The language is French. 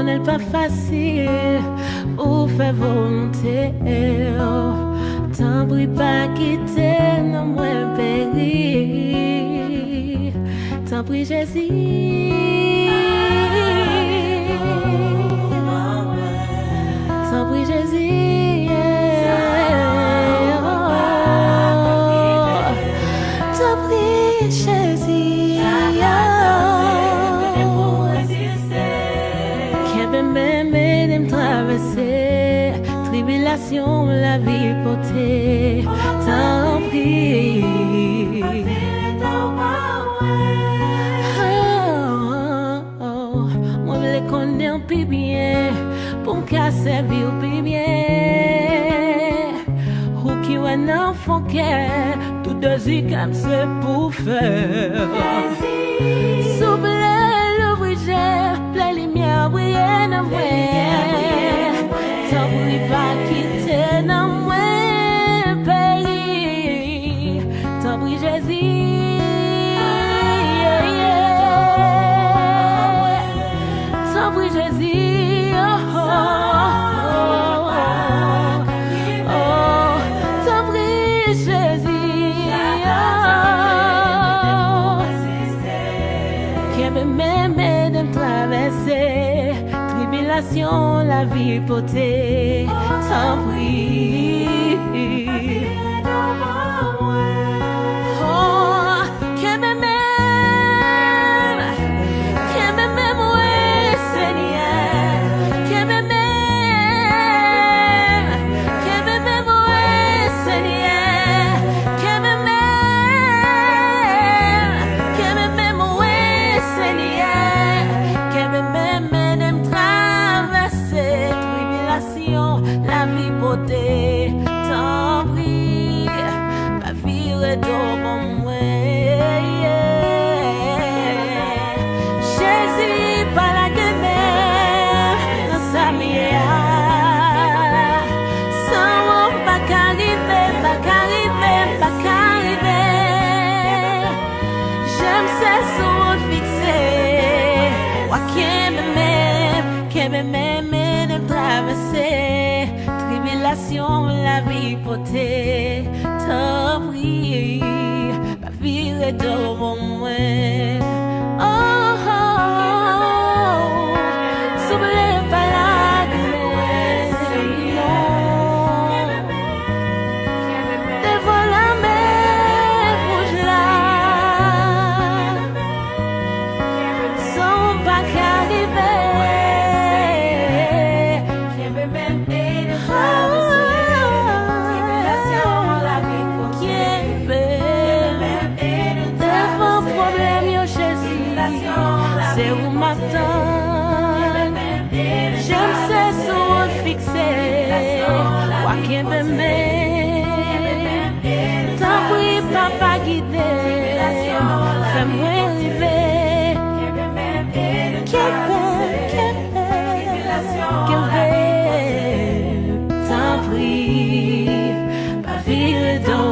connais pas facile ou faire volonté. T'en prie pas quitter, non moins périr. T'en prie Jésus. T'en prie Jésus. T'en prie Jésus. Kenbe Menm traverser tribulation, la vie portée. T'en prie. Moi je les connais un peu bien pour qu'à servir au peu bien. Ou qui va n'en font qu'elle tout deux yeux comme c'est pour faire. Souble l'ouvrier, la lumière brille dans moi. T'en prie pas quitter dans moi pays. T'en prie Jésus. T'en prie Jésus. T'en prie Jésus. Kenbe Menm traverser tribulation, la vie portée. T'en prie. Oh, Kenbe Menm, Kenbe Menm, oui Seigneur. Kenbe Menm, Kenbe Menm, oui Seigneur. Kenbe Menm, oui Seigneur. Kenbe Menm traverser tribulation, la vie portée. T'en prie, ma vie redonne moi. Jésus, pas la gueule, dans sa mienne. Sans moi, pas qu'arriver, pas qu'arriver, pas qu'arriver. J'aime ces sous fixés. Wa Kenbe Menm traverser tribulation, la vie portée. T'en prie, ma vie redonne moi. Oh, oh, oh, s'oublie pas la grâce, non. Devant la mer rouge là, sans pas qu'arriver. Kenbe Menm devant problème yo Jésus, c'est où m'attend. J'aime ces sous fixés. Wa Kenbe Menm, t'en prie papa guider, fais-moi arriver. Kenbe, t'en prie, ma vie redonne.